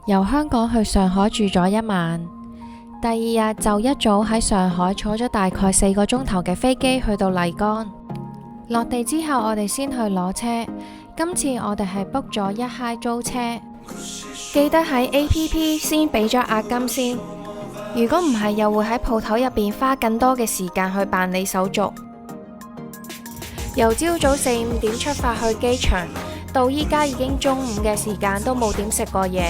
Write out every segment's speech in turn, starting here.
由香港去上海住咗一晚，第二日就一早喺上海坐咗大概4個鐘頭嘅飛機去到麗江。落地之後，我哋先去攞車。今次我哋係 book 咗一嗨租車，記得喺 APP 先俾咗押金先。如果唔係，又會喺鋪頭入邊花更多嘅時間去辦理手續。由朝早4、5點出發去機場，到依家已經中午嘅時間，都冇點食過嘢，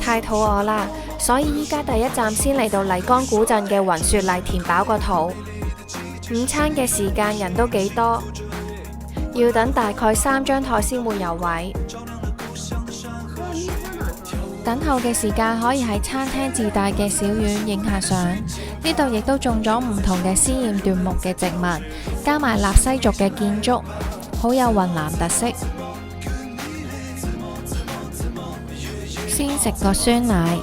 太肚餓啦，所以依家第一站先嚟到麗江古鎮嘅雲雪麗填飽個肚。午餐嘅時間人都幾多，要等大概3張台先會有位。等候嘅時間可以喺餐廳自帶嘅小院影下相，呢度亦都種咗唔同嘅鮮豔奪目嘅植物，加埋納西族嘅建築，好有雲南特色。先食個酸奶，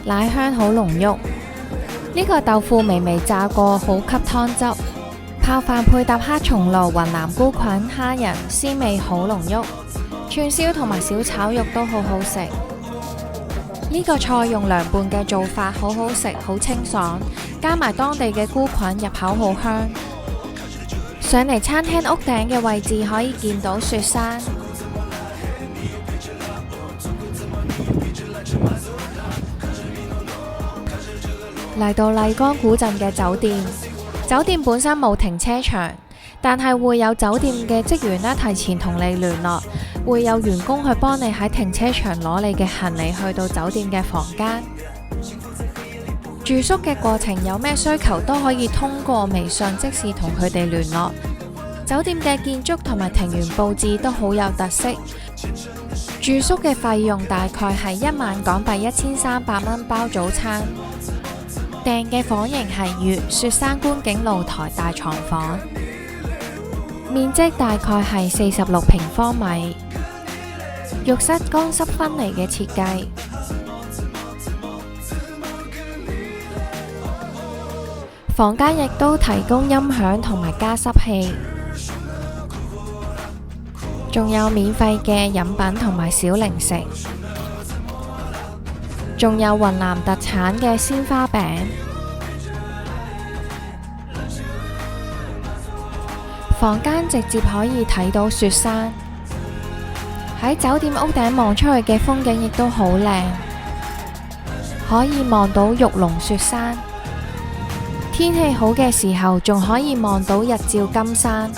奶香好濃郁。呢個豆腐微微炸過，好吸湯汁。泡飯配搭黑松露、雲南菇菌、蝦仁，鮮味好濃郁。串燒同埋小炒肉都好好食。呢個菜用涼拌嘅做法好好食，好清爽，加埋當地嘅菇菌，入口好香。上嚟餐廳屋頂嘅位置可以見到雪山。嚟到麗江古鎮嘅酒店，酒店本身冇停車場，但係會有酒店嘅職員提前同你聯絡，會有員工去幫你喺停車場攞你嘅行李去到酒店嘅房間。住宿嘅過程有咩需求都可以通過微信即時同佢哋聯絡。酒店嘅建築同埋庭園佈置都好有特色。住宿嘅費用大概係1萬港幣1300蚊包早餐。訂嘅房型係粵雪山觀景露台大床房，面積大概係46平方米，浴室乾濕分離嘅設計，房間亦都提供音響同埋加濕器，仲有免費嘅飲品同埋小零食，仲有雲南特產嘅鮮花餅。房間直接可以睇到雪山，喺酒店屋頂望出去嘅風景亦都好靚，可以望到玉龍雪山。天氣好嘅時候，仲可以望到日照金山。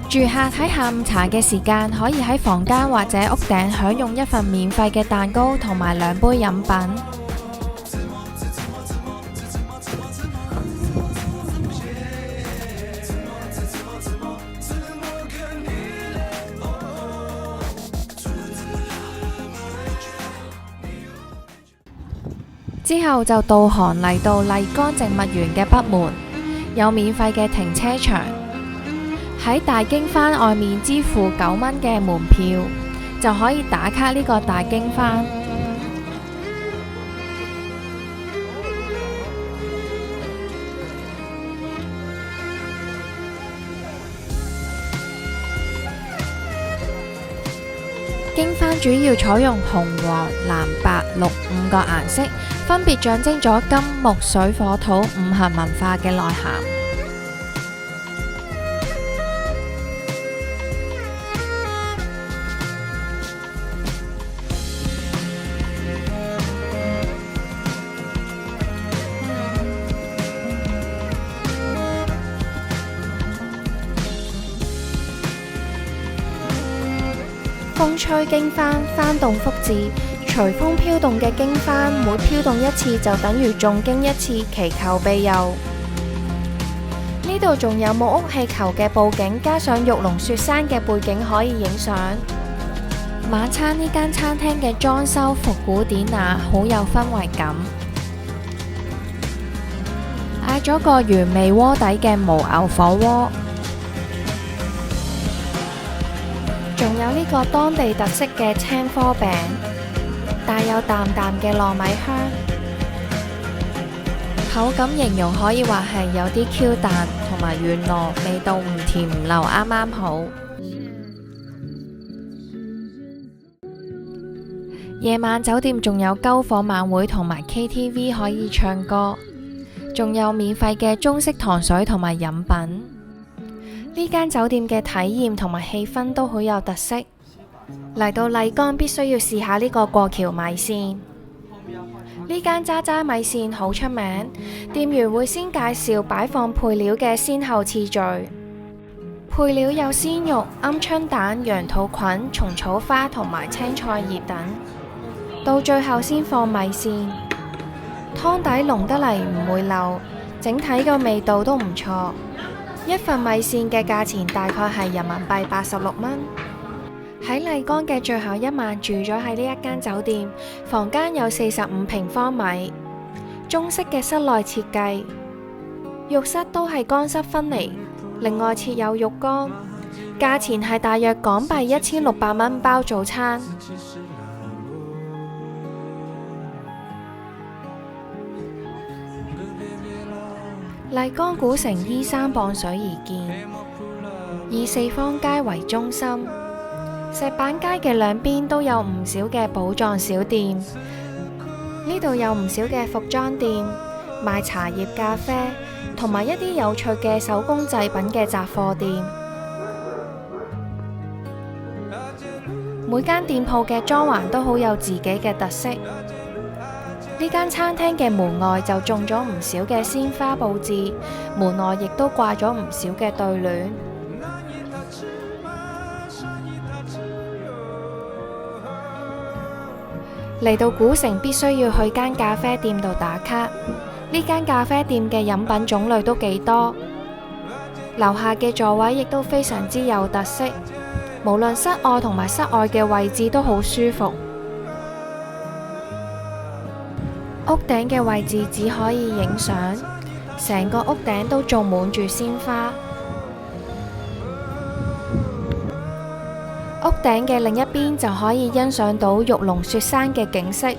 住客喺下午茶嘅時間，可以喺房間或者屋頂享用一份免費嘅蛋糕同埋2杯飲品。之後就導航嚟到麗江植物園嘅北門，有免費嘅停車場。喺大經幡外面支付9蚊嘅門票，就可以打卡呢個大經幡。經幡主要採用紅、黃、藍、白、綠5個顏色，分別象徵咗金、木、水、火、土5行文化嘅內涵。風吹經幡，幡動福至。隨風飄動嘅經幡，每飄動一次就等於誦經一次，祈求庇佑。呢度仲有木屋氣球嘅佈景，加上玉龍雪山嘅背景可以影相。晚餐呢間餐廳嘅裝修復古典雅，好有氛圍感。嗌咗個原味鍋底嘅牦牛火鍋。仲有呢個當地特色嘅青稞餅，帶有淡淡嘅糯米香，口感形容可以話係有啲 Q 彈同埋軟糯，味道唔甜唔流，啱啱好。夜晚酒店仲有篝火晚會同埋 KTV 可以唱歌，仲有免費嘅中式糖水同埋飲品。呢間酒店嘅體驗同埋氣氛都好有特色。嚟到麗江必須要試下呢個過橋米線。呢間渣渣米線好出名，店員會先介紹擺放配料嘅先後次序。配料有鮮肉、鵪鶉蛋、羊肚菌、蟲草花同埋青菜葉等，到最後先放米線。湯底濃得嚟唔會漏，整體嘅味道都唔錯。一份米線嘅價錢大概係人民幣86蚊。喺麗江嘅最後一晚住咗喺呢一間酒店，房間有45平方米，中式嘅室內設計，浴室都係乾濕分離，另外設有浴缸，價錢係大約港幣1600蚊包早餐。麗江古城依山傍水而建，以四方街為中心，石板街嘅兩邊都有唔少嘅寶藏小店。呢度有唔少嘅服裝店、賣茶葉咖啡同埋一啲有趣嘅手工製品嘅雜貨店。每間店鋪嘅裝潢都好有自己嘅特色。呢間餐廳嘅門外就種咗唔少嘅鮮花佈置，門外亦都掛咗唔少嘅對聯。嚟到古城必須要去間咖啡店度打卡。呢間咖啡店嘅飲品種類都幾多，樓下嘅座位亦都非常之有特色，無論室外同埋室外嘅位置都好舒服。屋頂嘅位置只可以影相，成個屋頂都種滿住鮮花。屋頂嘅另一邊就可以欣賞到玉龍雪山嘅景色。